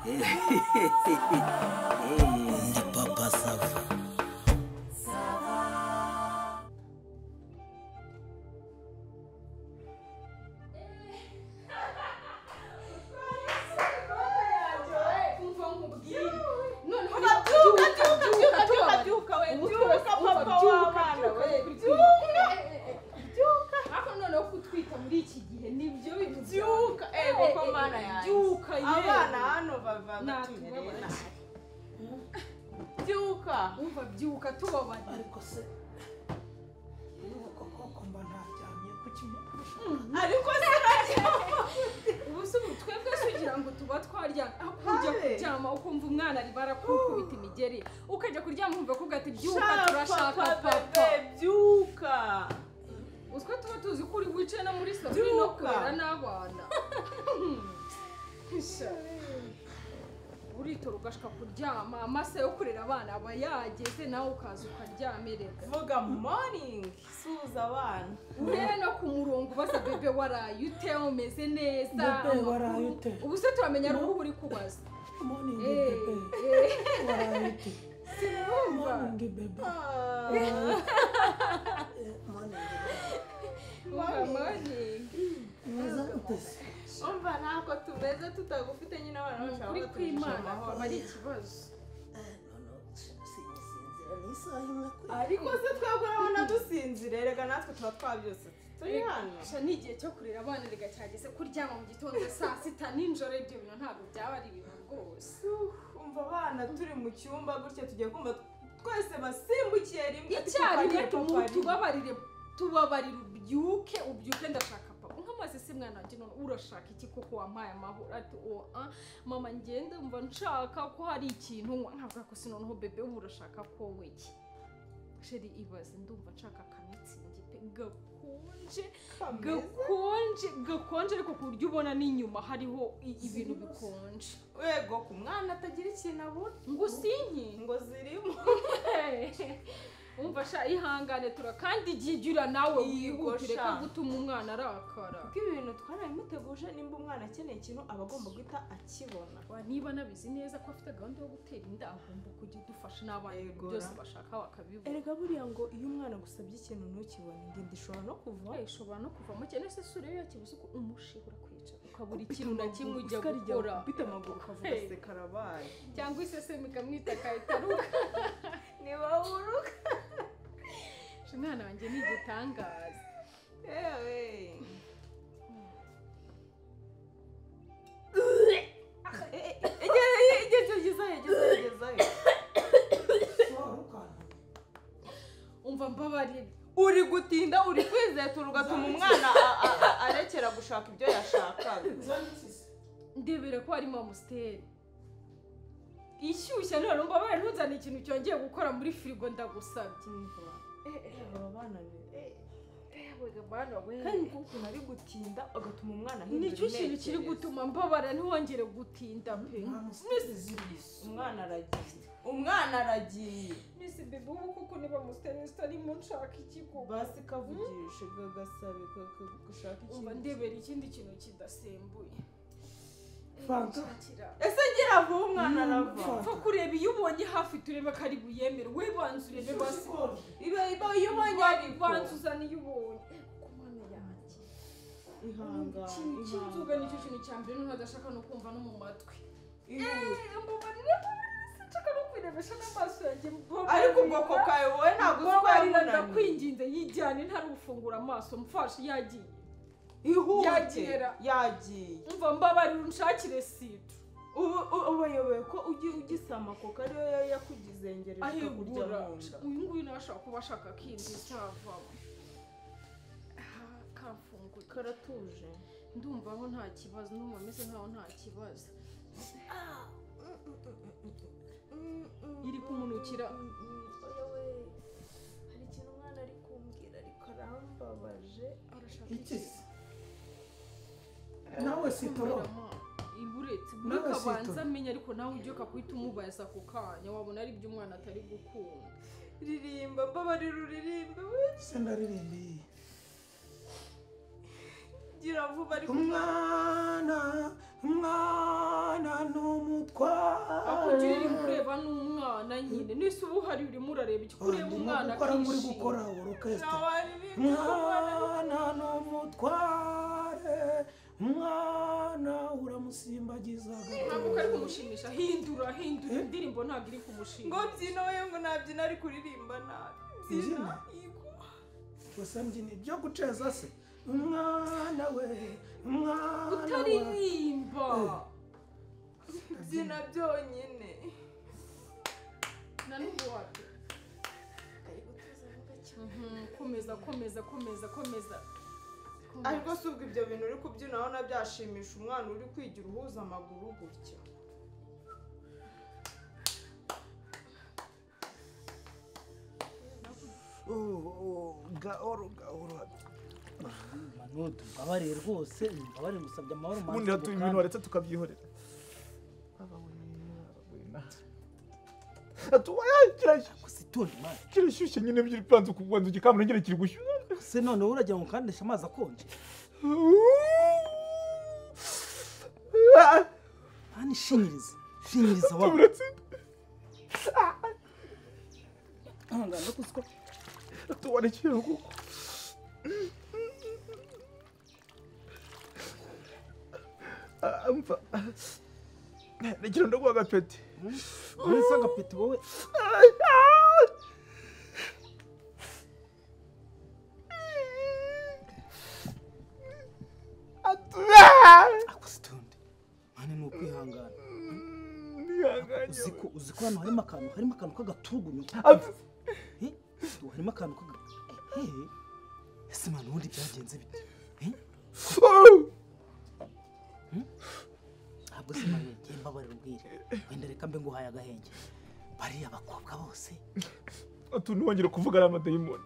Ndi papa Sava. Byuka tubabana ariko se nuko koko mba ntaryamye kuki ariko se ubuso twebwe sugira ngo tuba twaryamye kujya kuryama ukumva umwana ari barakukubita imigeri ukajya kuryama umva kuvuga ati byuka turashaka papa byuka uswe tuba tuzi ko uri wicaye no muri salo no kurera n'abana uritora ugashaka kuryama amase yo kurera abana aba yageze nawe ukaza ukaryamererwa vuga morning suza abana urebe no ku murongo ubaza bebe waraye ute umeze neza bebe waraye ute ubu se turamenya ko uri kubaza morning bebe waraye ute sinumva morning bebe morning meza ute umva nako tumeze tutagufite nyine abana bashaka kuri kwimana akaba ari ikibazo sinzinzira n'isaha imwe ariko se twebwe urabona dusinzire rega natwe tuba twabyose turi hano n'igihe cyo kurera abana rega cyageze kuryama mu gitondo saa sita n'ijoro ibyo bintu ntabwo byaba ari ibintu rwose umva abana turi mu cyumba gutya tugiye kumva twese basimbukiye rimwe icyarimwe tubabarire ubyuke ndashaka papa nk'amazi se mwana wanjye none urashaka iki koko wampaye amahoro ati mama ngende mva nshaka ko hari ikintu nkavuga ko si noneho bebe ubu urashaka ko wiki sheri ibaze ndumva nshaka akamitsingi pe gakonje ariko ku buryo ubona n'inyuma hariho ibintu bikonje wego ku mwana atagira ikintu abura ngo usinye ngo zirimo umva sha ihangane kandi igihe nawe wihutire ko gutuma umwana arakara kuko ibintu twarabimuteguje nimba umwana akeneye ikintu aba agomba guhita akibona niba nabizi neza ko afite gahunda yo gutera inda agomba kujya udufasha n'abana byose bashaka bakabibona erega buriya ngo iyo umwana agusabye ikintu ntukibone ngende ishobora no kuvamo cyane se sure yo yakibuze ko umushibura kwica ukabura ikintu na kimwe ujya gukora bita amaguru ukavuga se karabaye cyangwa isesemi ikamwita akahitaruka niba wuruka umwana wanjye ni igitangaza yewe gezayo umva mbabarira uri gutinda uri kwizetura ugatuma umwana arekera gushaka ibyo yashakaga ndebera ko harimo amusiteri ishyushye none mbabarira ntuzane ikintu cyongeye gukora muri firigo ndagusabye aba bana kandi kuko ari gutinda agatuma umwana ahindura nicyo kintu kiri gutuma mbabara ntiwongere gutinda pe umwana aragiye nisi bebe ubu kuko niba musiteri zitarimo nshaka ikigo basi kavugishe gagasabe gashaka ikintu umva ndebera ikindi kintu kidasembuye ese ngira vuba umwana arava pfa kureba iyo ubonye hafi turebe ko ari buyemere we banza urebe basi iyo ubonye ariko banza uzane iyo ubonye ku mana yanjye ihangane cy'inzoga nicyo kintu cya mbere ntadashaka no kumva no mu matwi mbabarira sinshaka no kwirebesha n'amaso yanjye ariko ubwoko kawe wowe ntabwo uzi ko yamunaniye ndakwinginze yijyane ntari gufungura amaso mfashe yagiye yagiye umva mbabarira unshakire situ ubayoboye ko ugisama koko ariyo yakugizengereje kurya mu nda uyu nguyu nashaka kuba ashaka kindi cyavamo kafungura karatuje ndumva aho nta kibazo ndumva ameze nkaho nta kibazo iri kumunukira hari ikintu umwana ari kumbwira ariko arambabaje arashaka iki nawe sitoro iburetse bureka banza amenya ariko nawe ujye kakwita umubaza ako kanya wabona ari byo umwana atari gukunda ririmba mbabarira uririmbe se ndaririmbiye gira vuba ariko umwana n'umutwa ugirira ureba n'umwana nyine nise ubu hari urimo urareba iki kureba umwana muri gukora orchestre mwana n'umutware umwana uramusimbagizaga ntabwo kari kumushimisha hindura indirimbo ntabwo iri kumushimisha ngo byino we ngo nabyina ari kuririmba nabi byina gusa mbyina ibyo guceza se umwana we umwana utaririmba byina byonyine na n'ubu wapi komeza ariko si ubwo ibyo bintu uri kubyinaho na byashimisha umwana uri kwigira uhuza amaguru gutya gahoro manudu mbabarire rwose mbabarire musabye amahoro manzi ubundi hatuye ibintu waretse tukabyihorera kirashyushye nyine byiri panze kubanza ugikamura nyine kiri gushyuha se noneho uragira ngo kandisha amazi akonje hani shinyiriza wa nganda kusiko tuwarekera kuko amva nagira ndo kwa gapeti urisa gapeti wowe akusitundi mane no kwihangana uziko hano harimo akantu k'agaturugunyu harimo akantu ese mwana ubundi byagenze bite ntabwo se mwana ngiye mbabarira ubwire wenda reka mbe nguhaye agahenge bariya abakobwa bose ntiwongere kuvuga ari amadayimoni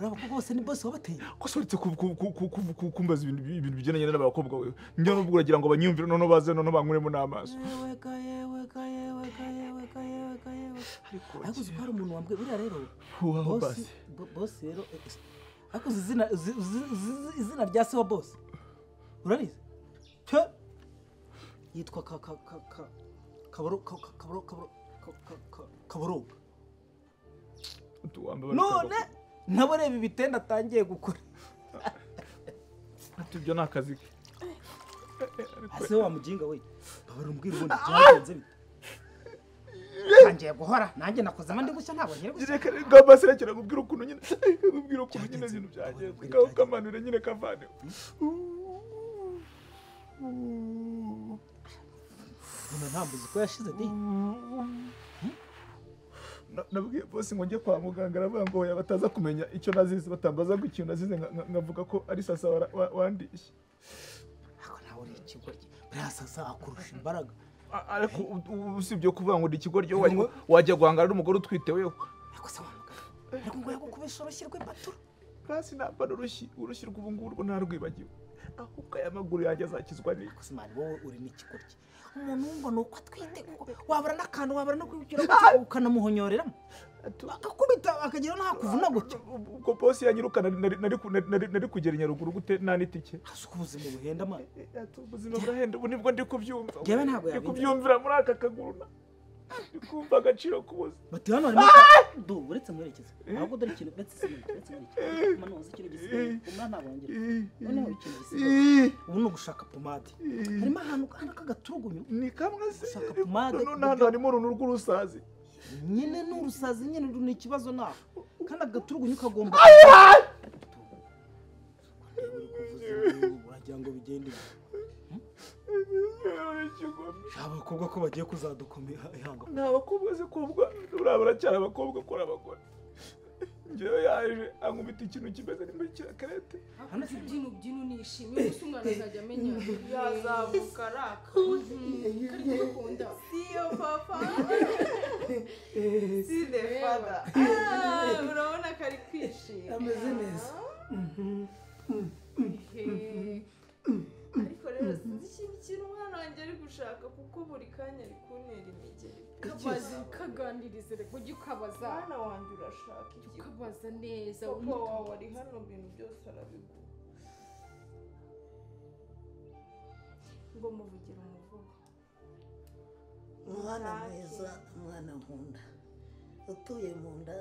abakobwa bose ni bose wabateye ko soretse kumbaza ibintu bigendanye n'abakobwa wewe njya n'ubwo uragira ngo banyumvire noneho baze noneho bankuremo n'amaso yewe ariko uzi ko hari umuntu wambwiye buriya rero bosi rero ariko izina rya se wa bosi urarize yitwa kaboroga none nabo reba ibitenda atangiye gukora ibyo ni akazi ke ase wa mujinga we babara umbwira ubundi byagenze bite tangiye guhora nanjye nakoze amandi gushya ntabwo nyere gushya reka baserekera kubwira ukuntu nyine ibintu byagenze kamanure nyine kavane ntambuzi ko yashize di nabwiye bose ngo njye kwa muganga aravuga ngo oya bataza kumenya icyo nazize batambaza ngo ikintu nazize ngavuga ko ari sasa wandishye ako nawe uri ikigoryi buriya sasa akurusha imbaraga ariko usibye kuvuga ngo ndi ikigoryi wajya guhangana n'umugore utwite wewe ariko se wa muganga ariko ngo yagukubisha urushyi rw'impatura kasi namba urushyi rw'ubu ngubu ntarwibagiwe ahubwo aya maguru yanjye azakizwa neza gusa mani wowe uri n'ikigoryi umuntu wumva nuko atwite wabara n'akantu wabara no kwibukira ukanamuhonyoreramo akakubita akagira nta kuvuna gutya ubwo bosi yanyirukana nari kugera Nyaruguru gute nta n'itike asuka ubuzima buhenda mani ubuzima burahenda ubu nibwo ndi kubyumva yewe ntabwo ndi kubyumvira muri aka kaguru ndi kumva agaciro k'ubuzima bati hano harimo do uretse mwerekeza ahubwo dore ikintu uretse mwerekeza manoza ikintu gisigaye umwana ntabongera noneho ikintu gisigaye ubu ni ugushaka pomade harimo ahantu k'agaturugunyu ni kamwe se ushaka pomade none hano harimo uruntu rw'urusazi nyine ni urusazi nyine ni ikibazo nawe kandi agaturugunyu kagomba uragira ngo bigende abakobwa ko bagiye kuzadukomera ihanga ni abakobwa se kubwa uriya baracyari abakobwa kora abagore njyewe yaje ankubita ikintu kimeze nk'imikira karete hano se byino nishimye gusa umwana azajya amenya yazamuka araka karikunda siyo papa si de fada urabona kari kwishima ameze neza ariko rero sinzi ikintu umwana wanjye ari gushaka kuko buri kanya ari kuntera imigeri kabaza kaganirize rego ujye ukabaza mwana wanjye urashaka iki ukabaza neza papa wawe ari hano bintu byose arabiguha ngo muvugire umuvugo mwana mwiza mwana nkunda utuye mu nda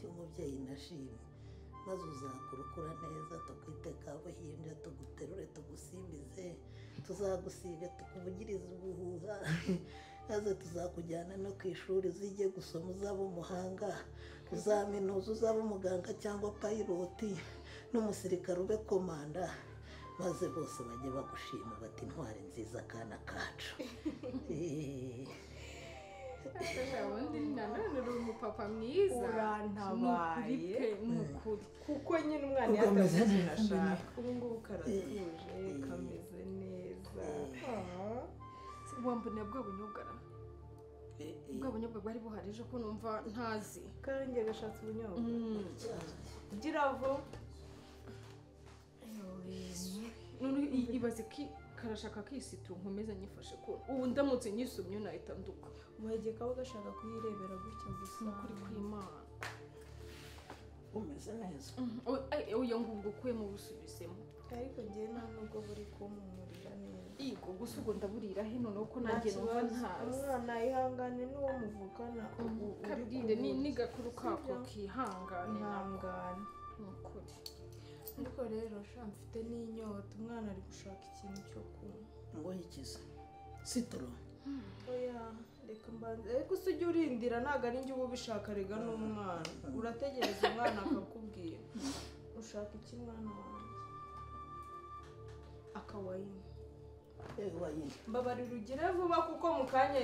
y'umubyeyi nashimye maze uzakura ukura neza tukwite kabuhinja tuguterure tugusimbize tuzagusige tukuvugirize ubuhuha maze tuzakujyana no ku ishuri uzige gusoma uzaba umuhanga uzaminuza uzaba umuganga cyangwa payiroti n'umusirikare ube komanda maze bose bajye bagushima bati intwari nziza kana kacu. ubundi nanone uri umupapa mwiza urantabaye n'ukuri kuko nyine umwana yataze ikintu ashaka ubu ngubu karatuje kameze neza. wambonera bwa bunyobwara bwa bunyobwa bwari buhari ejo ko numva ntazi karangiye gashatse ubunyobwa giravo none ibaze ki karashaka kisitura nkomeza nyifashe ko ubu ndamutse nyisumye nahita nduka wegeka kaba gashaka kuyirebera gutya gusa n'ukuri kw'Imana umeze neza oya ngubwo ukuyemo busubizemo ariko njye nta nubwo buri kumumurira neza yego gusa ubwo ndaburira he noneho ko nanjye numva ntazi umwana ihangane n'uwo muvugana kabwire ni gakuru kako kihangane ihangane n'ukuri ariko rero sha mfite n'inyota umwana ari gushaka ikintu cyo kunywa ngo yikize sitoro oya reka mbanze ariko se ujya urindira ntabwo ari njye uba ubishaka rega n'umwana urategereza umwana akakubwira ushaka iki mwana wanjye akawayini wayini mbabarira ugire vuba kuko mu kanya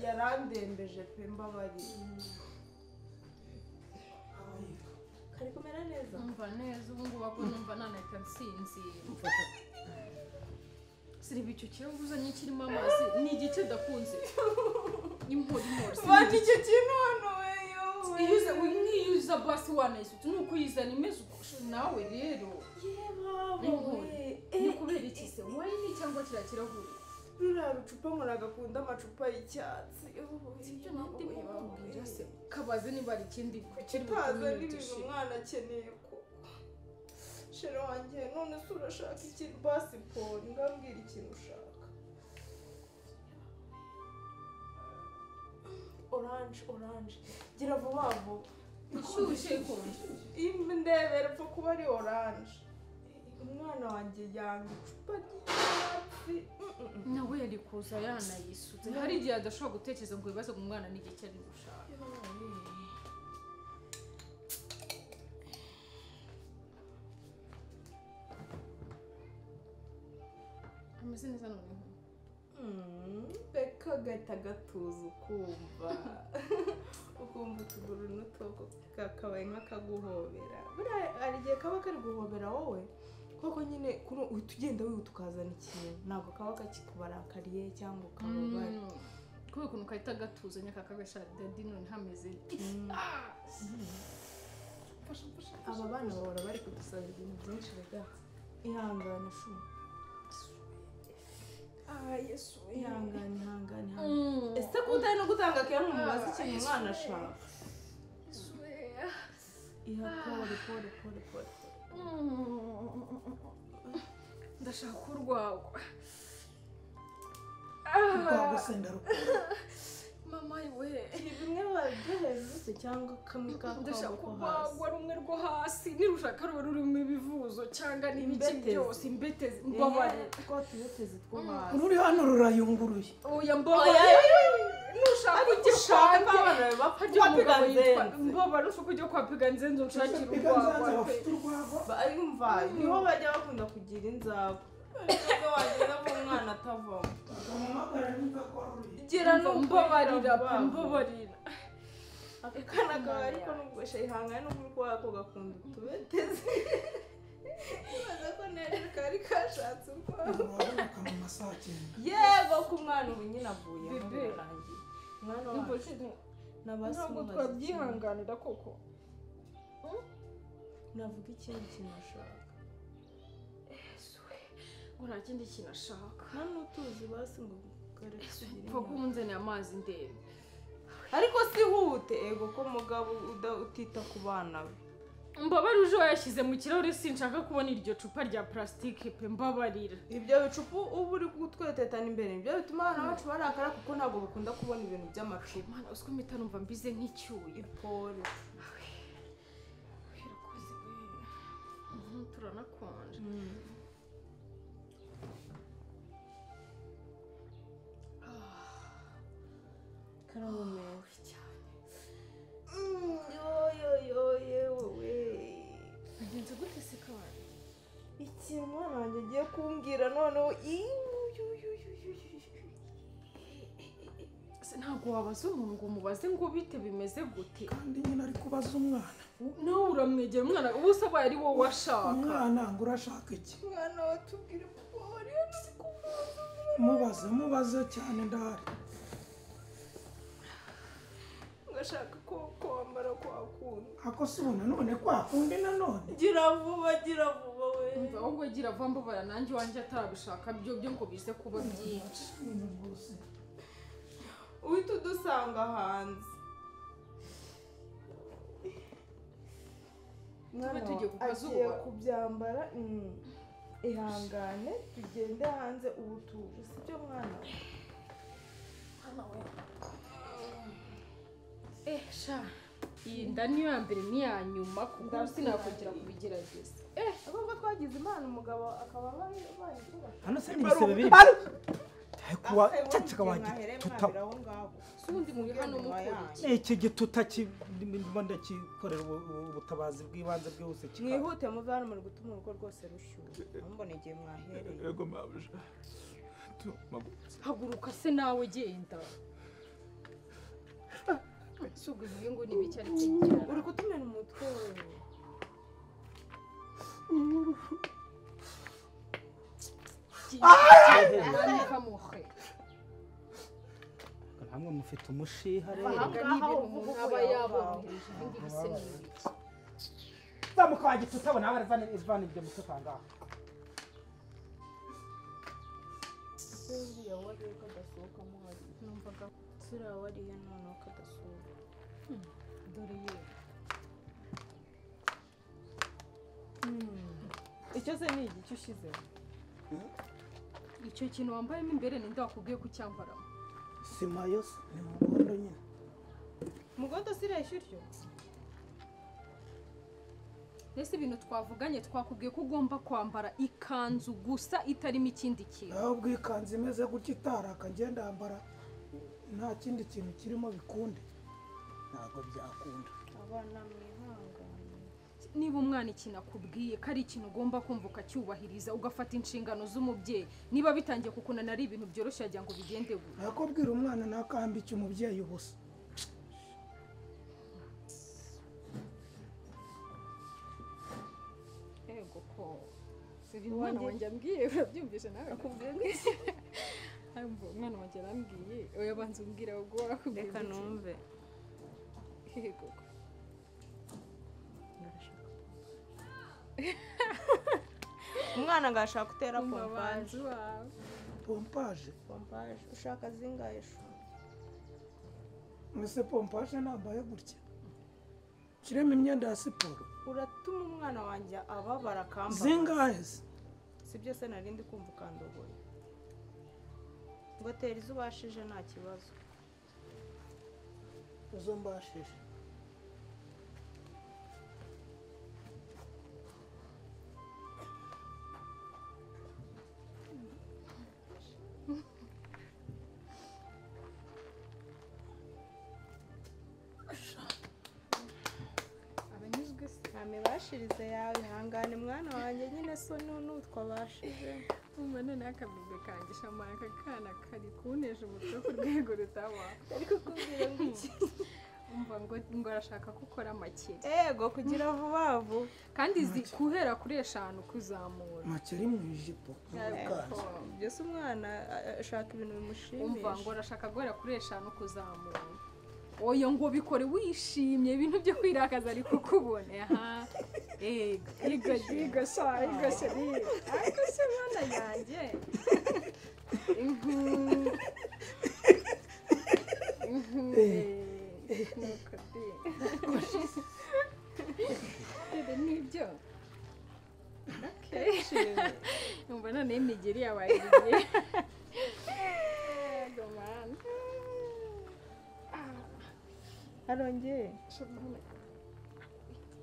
yarandembeje pe mbabarira kari kumera neza umva neza ubu ngubu ako numva nanahita nsinzira siriba icyo kirahure uzanye kirimo amazi ni igice dakunze impori bati icyo kintu hano nkiyuza basi wanayisutse ni uko uyizana imeze uko nawe rero ni kubera iki se wayini cyangwa kiriya kirahure ruriya rucupa muragakunda amacupa y'icyatsi ibyo ndimo kubwira se kabaze niba ari ikindi kiri utaza n'ibintu umwana akeneye ko shere wanjye none se urashaka iki basiporo ngambwira ikintu ushaka oranje gira vuba vuba ishyushye ikonje ndebera upfa kuba ari oranje umwana wanjye yanga icupa ry'icyatsi nawe yari kuza yanayisutse hari igihe adashobora gutekereza ngo ibibazo mu mwana n'igihe ari gushaka ameze neza noneho reka gahita gatuza ukumva utuguru n'utuboko kakabaye nk'akaguhobera buriya hari igihe kaba kari guhobera wowe kuko nyine uhita ugenda wihuta ukazana ikintu ntabwo kaba kakikubarakariye cyangwa ukababara kubera ukuntu kahita gatuzanya kakagashaka dadi none hameze aba bana bahora bari kudusaba ibintu byinshi rega ihangane shu yesu ihangane ese ko utari no gutanga keya mubaza ikintu umwana ashaka iha pole ndashaka urwagwa rwagusenda rukura mama we bimwe baryoheza se cyangwa kamwe ndashaka urwagwa rumwe rwo hasi nirushaka rube rurimo ibivuzo cyangwa n'ibiki byose imbetezi mbabare twatubetezi two hasi ruri hano rurayunguruye oya mbabare nushaka igishaka abana bapfa mbabare ushaka kujya kwa piganzenzo nshakira urwagwa umva niho bajya bakunda kugira inzabo ariko wagenda ko umwana atavamo gira mbabarira akana kawe ariko n'ubwosha ihangane n'ubwo wako gakunda utubetezi ibaze ko neza kari kashatse yego ko umwana ubu nyine avuye birangiye umwana wacu ntabwo twabyihanganira koko navuga ikindi kintu ashaka nta kindi kintu ashaka nta n'utuzi basi ngo kareke kugira pfa kumunzaniye amazi ndebe ariko si hute ego ko mugabo utita ku bana be Mbabarira uje yashyize mu kirahure sinshaka kubona iryo cupa rya plastique pe mbabarira. Ibyo bicupa ubu uri gutwetetana imbere ibyo bituma abana bacu barakara kuko ntabwo bakunda kubona ibintu by'amacupa. Mana uswe mpita numva mbize nk'icyuye. Pole. Birakoze we. Turanakonje. Karamumeza cyane. Wowe. Bigenze gute se kandi? Iki mwana wanjye agiye kumbwira noneho ntabwo wabaza umuntu ngo umubaze ngo bite bimeze gute. kandi nyine ari kubaza umwana nawe uramwegera umwana ubusa abaye ari wowe washaka. umwana ngo urashaka iki? mwana watubwire papa wariyo nzi kumubaza mubaze cyane ndahari. ngashaka ko wambara kwa kundi ako si ubona none kwa kundi nanone. gira vuba we umva ahubwo gira vuba mbabara nanjye wanjye atarabishaka byo ngo bize kuba byinshi. uhita udusanga hanze tube tugiye ku kazuba agiye kubyambara ihangane tugende hanze ubu tuje sibyo mwana sha iyi nda niyo ya mbere n'iya nyuma kuko sinakongera kubigerageza. ahubwo twagize imana umugabo akaba bayikura hano se ni ibisebe biri kuwa cacaka wagituta sundi muri hano mukora iki gituta ndakikorera ubutabazi bw'ibanze bwihuse mwihute muve hano muri gutuma urugo rwose rushyuha mbona igihe mwahereye. Yego mabuja. haguruka se nawe genda. sugu ivuye ngo ni biki ari kugira. uri kutumena umutwe wewe. hamwe mufite umushiha rero. aba yaboroheje ibindi bise n'ibiki. zamuka wagituta abona ivana ibyo mututa ngaho. Suriya wariye kadasohokamo hari numvaga suriya wariye noneho kadasohoka. dore ye icyo se ni igice ushizeho. icyo kintu wambayemo imbere ninde wakubwiye ko cyambaramo? sima yose ni mugondo nyine. mugondo siresha utyo. Ese ibintu twavuganye twakubwiye ko ugomba kwambara ikanzu gusa itarimo ikindi kintu. ahubwo ikanzu imeze gutya itaraka ngenda yambara nta kindi kintu kirimo bikunde. ntabwo byakunda. abana mwihangane. niba umwana ikintu akubwiye ko ari ikintu ugomba kumva ukacyubahiriza ugafata inshingano z'umubyeyi niba bitangiye kukunana ari ibintu byoroshye agira ngo bigende gute. nakubwira umwana nakambike umubyeyi ubusa. ego ko umwana wanjye ambwiye urabyumvise nawe akubwiye ngo umwana wanjye arambwiye oya banza umbwira ubwo warakubwiye. reka numve. ego umwana ngashaka gutera pompaje wawe. pompaje ushaka zingahe shu? mwese pompaje nambaye gutya kiremo imyenda ya siporo. uratuma umwana wanjye ababara akambara. zingahe se? si byose narindi kumva ukandogoye ngo tera izo ubashije nta kibazo. izo mbashije imibashirize yawe ihangane mwana wanjye nyine so n'utwo abashije. umwana n'akabido kanjye shamara aka kana kari kunteje umutwe ku rwego rutaba. ariko kubwira ngo iki umva ngo arashaka ko ukora make. ego kugira vuba vuba kandi guhera kuri 5 kuzamura. makeri mu ijipo. byose umwana ashaka ibintu bimushimisha. umva ngo arashaka guhera kuri 5 kuzamura. oya ngo bikore wishimye ibintu byo kwirakaza ari kukubona. aha ego shari ariko se mwana yanjye Numva none imigeri yabagiye. Domani. arongeye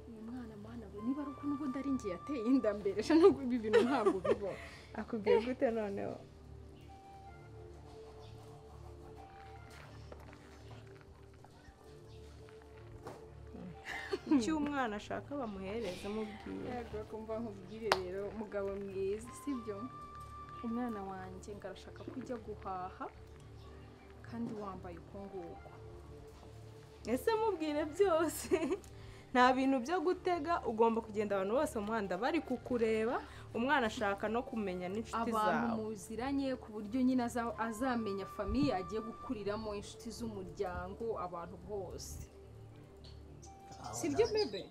Uyu mwana mana we niba ari uko nubwo ndari ngiye ateye inda mbere sha nubwo ibi bintu ntabwo bibaho. akubwiye gute noneho icyo umwana ashaka bamuhereza mubwiye Yego kumva nkubwire rero umugabo mwiza sibyo umwana wanjye ngarashaka kujya guhaha kandi wambaye uko nguko. ese mubwire byose nta bintu byo gutega ugomba kugenda abantu bose mu muhanda bari kukureba umwana ashaka no kumenya n'inshuti zawe abantu muziranye ku buryo nyine azamenya famiye agiye gukuriramo inshuti z'umuryango abantu bose sibyo bebe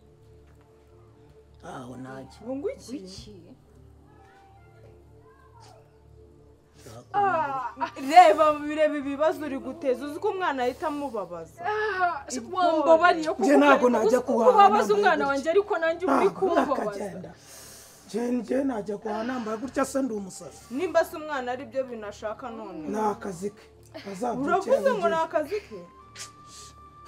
aho najya ngo iki iki reba ibibazo uri guteza uzi ko umwana ahita amubabaza wambabariye Njye ntabwo najya kuhaha kubabaza nambaye umwana gutya. wanjye ariko nanjye uri kumbabaza akagenda njye najya kuhaha nambaye gutya se ndi umusazi nimba se umwana ari byo bintu ashaka none ni akazi ke uravuze ngo ni akazi ke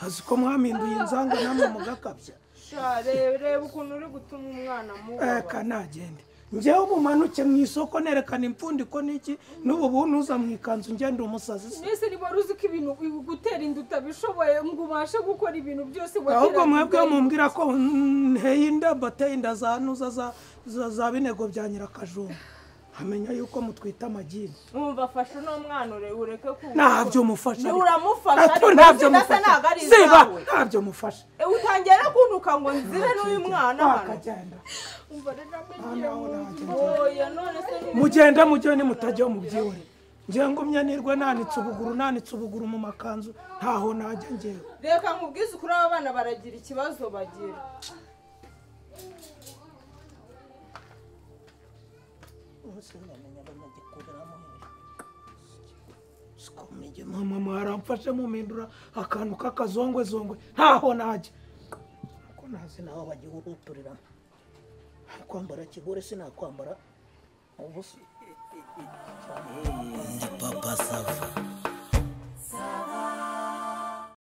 azi ko mwaminduye inzanga namwe mugakabya sha reba ukuntu uri gutuma umwana mubabaza eka nagende njyewe ubumanuke mu isoko nerekana impfundiko n'iki n'ubu buntuza mu ikanzu ngenda umusazi se nese niba uzi ko ibintu gutera inda utabishoboye ngo ubashe gukora ibintu byose ahubwo mwebwe mumbwira ko nteye inda mbateye inda za nuza za binego bya nyirakajumba hamenya yuko mutwita amagini mwumva afashe uno mwana ureke kumva ntabyo mufasha uramufasha ariko ntabyo ndetse mufasha ntabwo ari ziba izawe ntabyo mufasha utangiye no kuntuka ngo nzire n'uyu mwana hano akagenda umva reka oya none se mugenda mujye nimutajya mu by'iwe ngiye ngumye nirwe nanitse ubuguru mu makanzu ntaho najya ngewe reka nkubwize ukuri aba bana baragira ikibazo bagira mama mwaramfashe mumindura akantu k'akazongwezongwe ntaho najya ko ntazi naho bagihuruturira kwambara kigore sinakwambara ubusa. Papa Sava